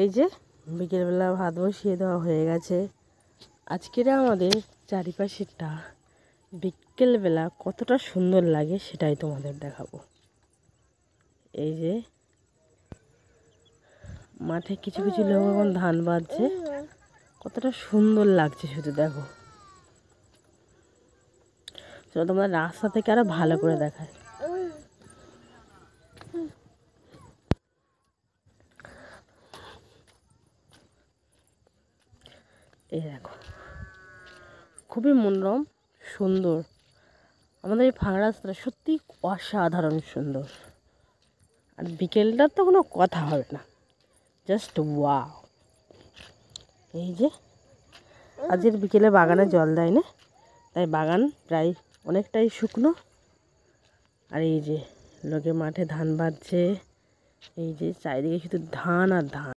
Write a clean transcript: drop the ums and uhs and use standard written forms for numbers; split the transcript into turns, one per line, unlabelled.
এই যে বিকেলবেলা ভাত বসিয়ে দেওয়া হয়ে গেছে। আজকের আমাদের চারিপাশেরটা বিকেলবেলা কতটা সুন্দর লাগে সেটাই তোমাদের দেখাবো। এই যে মাঠে কিছু কিছু লোক এখন ধান বাঁধছে, কতটা সুন্দর লাগছে শুধু দেখো। চলো তোমাদের রাস্তা থেকে আরো ভালো করে দেখায়। এই দেখো খুবই মনোরম সুন্দর, আমাদের এই ফাঁকা রাস্তাটা সত্যি অসাধারণ সুন্দর। আর বিকেলটার তো কোনো কথা হবে না, জাস্ট ওয়াও। এই যে আজকের বিকেলে বাগানে জল দেয় না, তাই বাগান প্রায় অনেকটাই শুকনো। আর এই যে লোকে মাঠে ধান বাঁধছে, এই যে চারিদিকে শুধু ধান আর ধান।